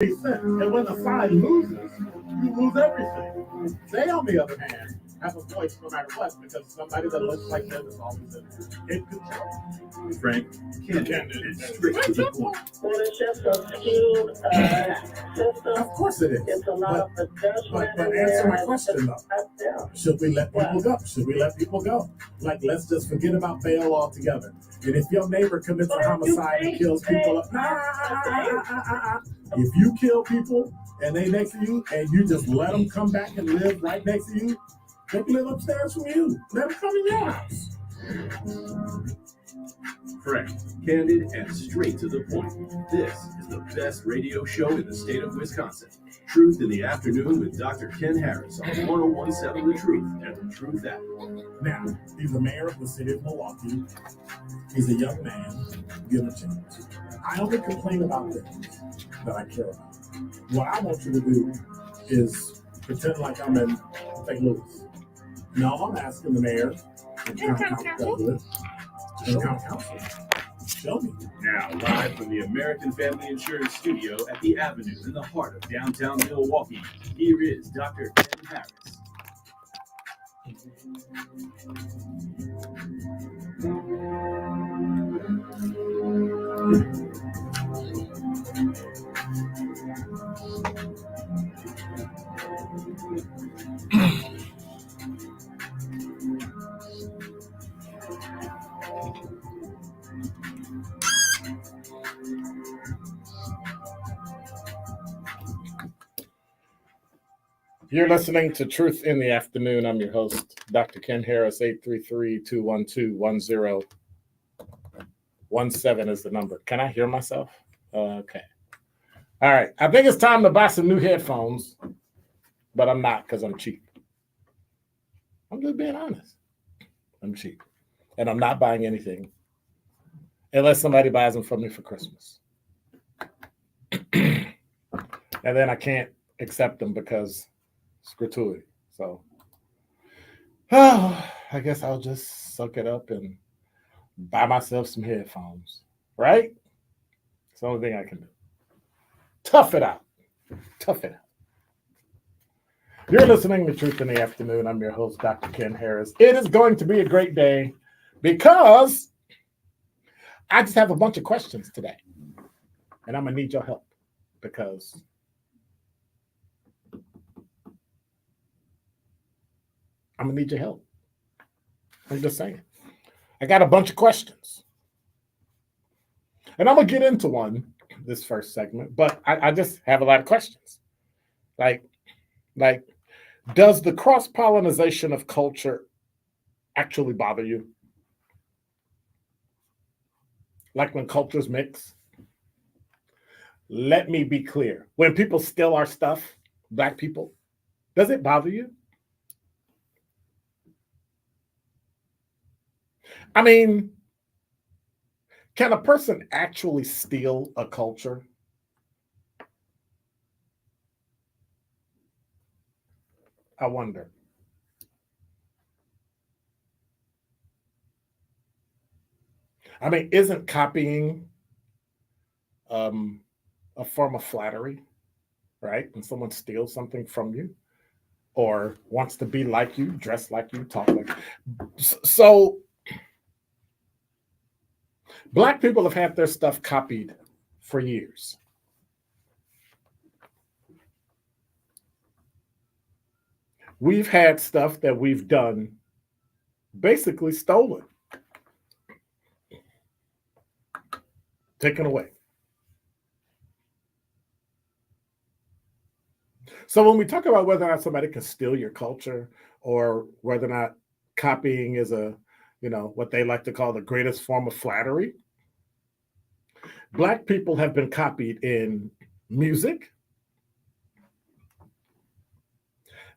And when the side loses, you lose everything. They, on the other hand, have a voice no matter what, because somebody that looks like them is always in control. Frank, candid and straight to the point. Well, it's just a skewed system. Of course it is. It's a lot of adjustment. But answer my question though. Should we let people go? Should we let people go? Like, let's just forget about bail altogether. And if your neighbor commits a homicide and kills people, if you kill people and they next to you and you just let them come back and live right next to you, they can live upstairs from you. Let them come in your house. Frank, candid and straight to the point. This is the best radio show in the state of Wisconsin. Truth in the Afternoon with Dr. Ken Harris on 1017 The Truth and The Truth app. Now, he's the mayor of the city of Milwaukee. He's a young man, given a chance. I only complain about things that I care about. What I want you to do is pretend like I'm in St. Louis. Now, I'm asking the mayor and county council and county council. Show me. Now, live from the American Family Insurance Studio at the Avenue in the heart of downtown Milwaukee, here is Dr. Ken Harris. You're listening to Truth in the Afternoon. I'm your host, Dr. Ken Harris. 833-212-1017 is the number. Can I hear myself? Okay. All right. I think it's time to buy some new headphones, but I'm not because I'm cheap. I'm just being honest. I'm cheap. And I'm not buying anything unless somebody buys them from me for Christmas. And then I can't accept them because it's gratuity. So, I guess I'll just suck it up and buy myself some headphones, right? It's the only thing I can do. Tough it out. Tough it out. You're listening to Truth in the Afternoon. I'm your host, Dr. Ken Harris. It is going to be a great day because I just have a bunch of questions today. And I'm going to need your help because I'm going to need your help. I'm just saying. I got a bunch of questions. And I'm going to get into one this first segment, but I just have a lot of questions. Like, does the cross-pollination of culture actually bother you? Like when cultures mix? Let me be clear. When people steal our stuff, Black people, does it bother you? I mean, can a person actually steal a culture? I wonder. I mean, isn't copying a form of flattery, right? When someone steals something from you or wants to be like you, dress like you, talk like you. So Black people have had their stuff copied for years. We've had stuff that we've done basically stolen, taken away. So when we talk about whether or not somebody can steal your culture or whether or not copying is what they like to call the greatest form of flattery, Black people have been copied in music.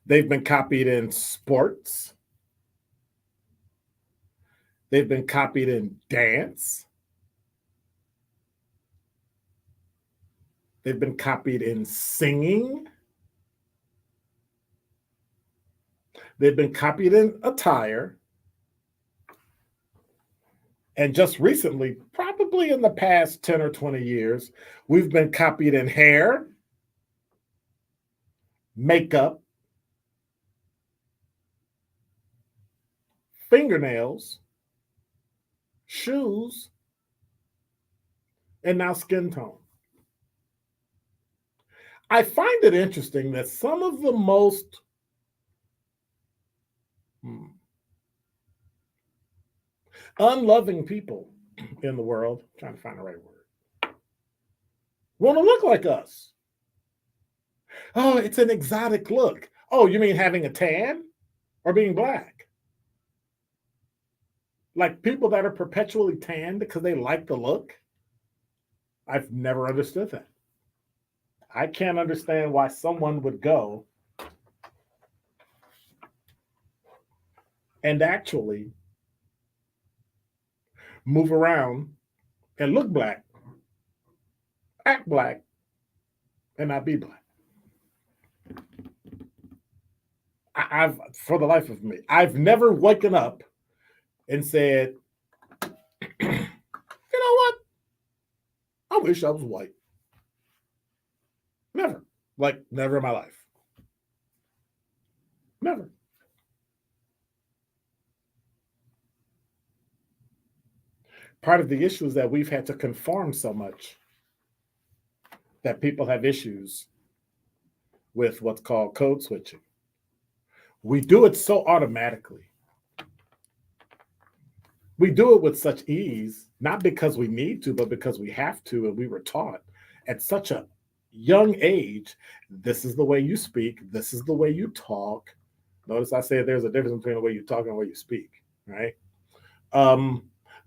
They've been copied in sports. They've been copied in dance. They've been copied in singing. They've been copied in attire. And just recently, probably in the past 10 or 20 years, we've been copied in hair, makeup, fingernails, shoes, and now skin tone. I find it interesting that some of the most unloving people in the world, trying to find the right word, want to look like us. Oh, it's an exotic look. Oh, you mean having a tan or being black? Like people that are perpetually tanned because they like the look? I've never understood that. I can't understand why someone would go and actually move around and look black, act black, and not be black. I've, for the life of me, I've never woken up and said, you know what? I wish I was white. Never. Like, never in my life. Never. Part of the issue is that we've had to conform so much that people have issues with what's called code switching. We do it so automatically. We do it with such ease, not because we need to, but because we have to, and we were taught at such a young age, this is the way you speak, this is the way you talk. Notice I say there's a difference between the way you talk and the way you speak, right?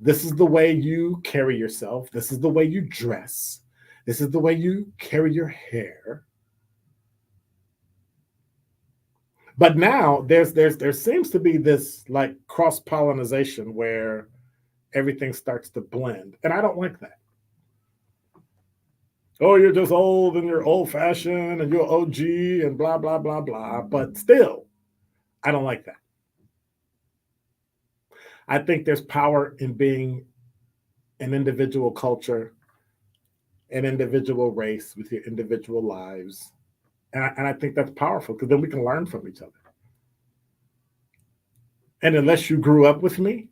This is the way you carry yourself, this is the way you dress, this is the way you carry your hair. But now there seems to be this like cross-pollination where everything starts to blend, and I don't like that. Oh, you're just old and you're old-fashioned and you're OG and blah, blah, blah, blah. But still, I don't like that. I think there's power in being an individual culture, an individual race with your individual lives. And I think that's powerful because then we can learn from each other. And unless you grew up with me,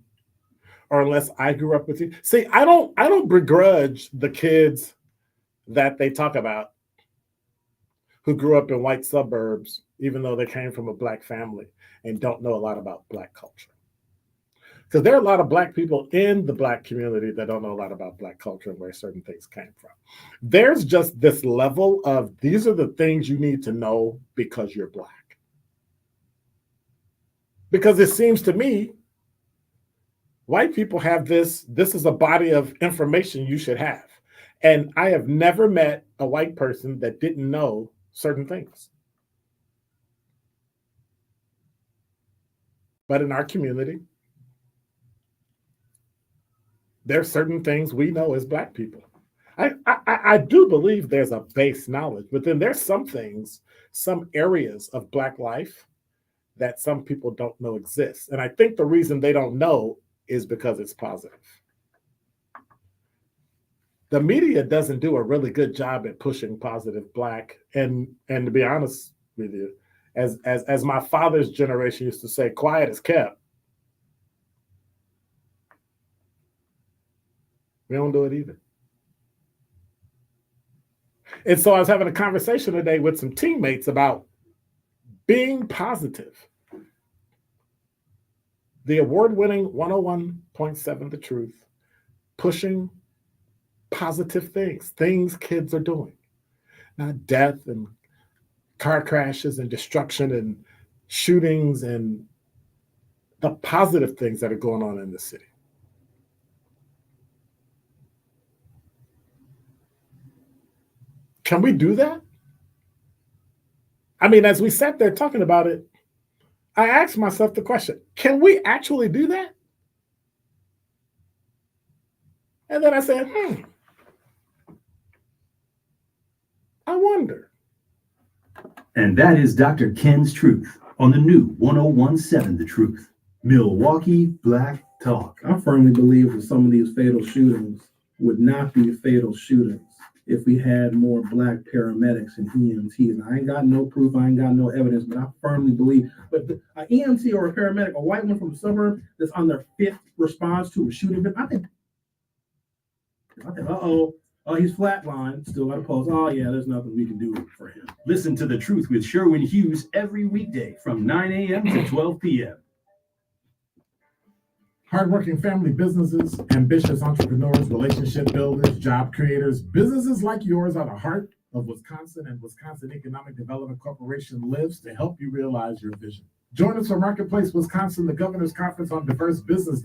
or unless I grew up with you, see, I don't begrudge the kids that they talk about who grew up in white suburbs, even though they came from a black family and don't know a lot about black culture. Because there are a lot of black people in the black community that don't know a lot about black culture and where certain things came from. There's just this level of these are the things you need to know because you're black. Because it seems to me, white people have this is a body of information you should have. And I have never met a white person that didn't know certain things. But in our community, there are certain things we know as black people. I do believe there's a base knowledge, but then there's some things, some areas of black life that some people don't know exist. And I think the reason they don't know is because it's positive. The media doesn't do a really good job at pushing positive black. And to be honest with you, as my father's generation used to say, quiet is kept. We don't do it either. And so I was having a conversation today with some teammates about being positive. The award-winning 101.7 The Truth, pushing positive things kids are doing, not death and car crashes and destruction and shootings and the positive things that are going on in the city. Can we do that? I mean, as we sat there talking about it, I asked myself the question, can we actually do that? And then I said, I wonder. And that is Dr. Ken's Truth on the new 101.7 The Truth. Milwaukee Black Talk. I firmly believe that some of these fatal shootings would not be fatal shootings if we had more black paramedics and EMTs. And I ain't got no proof, I ain't got no evidence, but I firmly believe. But an EMT or a paramedic, a white one from the suburb that's on their fifth response to a shooting, I think, he's flatlined, still got a pulse. Oh, yeah, there's nothing we can do for him. Listen to The Truth with Sherwin Hughes every weekday from 9 a.m. to 12 p.m. Hardworking family businesses, ambitious entrepreneurs, relationship builders, job creators, businesses like yours are the heart of Wisconsin, and Wisconsin Economic Development Corporation lives to help you realize your vision. Join us for Marketplace Wisconsin, the Governor's Conference on Diverse Business